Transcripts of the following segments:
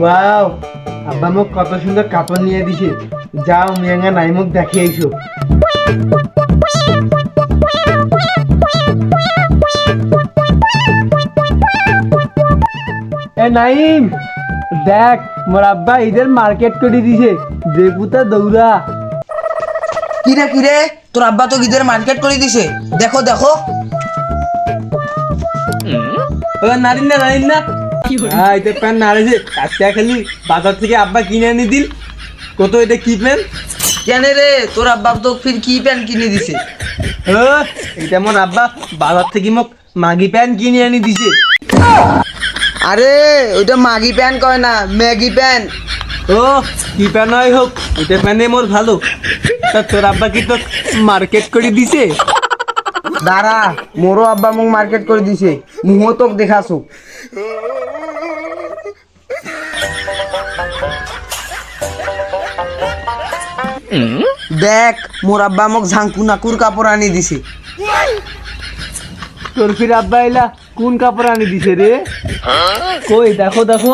Wow, আব্বা মোক কত সুন্দর কাপড় নিয়ে দিছে। যাও মিয়াঙ্গা নাই মুখ দেখে এসো। এ নাইম, দেখ মোর আব্বা ঈদের মার্কেট করে দিছে। দেবুতা দৌড়া। কিরে তোর আব্বা তো ঈদের মার্কেট করে দিছে, দেখো দেখো। নারিন না এটা প্যান্ট নাড়েছে। আজকে খালি বাজার থেকে আব্বা কিনে আনি দিল। কত এটা কি প্যান্ট? কেন রে, তোর আব্বা তো ফির কি প্যান্ট কিনে দিছে? এটা মন আব্বা বাজার থেকে মোক মাগি প্যান্ট কিনে আনি দিছে। আরে ওইটা মাগি প্যান্ট কয় না, ম্যাগি প্যান্ট। ও কি প্যান্ট হয় হোক, এটা প্যান্টে মোর ভালো। তা তোর আব্বা কি তো মার্কেট করে দিছে? দাঁড়া, মোরও আব্বা মুখ মার্কেট করে দিছে, মুহো তোক দেখাছো। দেখ মোর আব্বা মোক ঝাঙ্কু নাকুর কাপড় আনি দিছে। তোর ফির আব্বা এলা কোন কাপড় আনি দিছে রে? কই দেখো দেখো।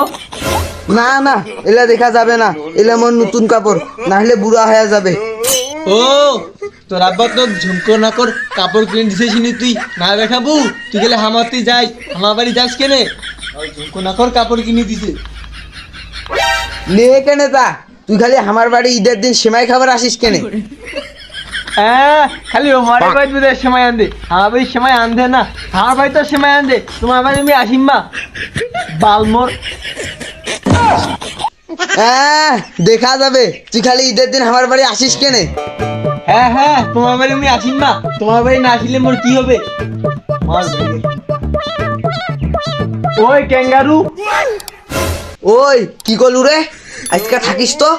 না না, এলা দেখা যাবে না, এলা মোর নতুন কাপড়, না হলে বুড়া হয়ে যাবে। ও তোর আব্বা তো ঝুমকো নাকর কাপড় কিনে দিছে শুনি তুই না দেখাবো? তুই গেলে হামাতে যাই, আমার বাড়ি যাস কেনে? ঝুমকো নাকর কাপড় কিনে দিছে। নে কেনে তা, তুই খালি আমার বাড়ি ঈদের দিন সেমাই খাবার আসিস কেনে? হ্যাঁ, খালি আমার বাড়ি বুঝে সময় আনদে, আমার বাড়ি সময় আনদে না। আমার বাড়ি তো সময় আনদে, তোমার বাড়ি আমি আসিম মা বালমোর। হ্যাঁ দেখা যাবে, তুই খালি ঈদের দিন আমার বাড়ি আসিস কেনে? হ্যাঁ, তোমার বাড়ি আমি আসিম না। তোমার বাড়ি না আসলে মোর কি হবে? আমার বাড়ি। ওই ক্যাঙ্গারু, ওই কি করলু রে, আজকে থাকিস তো?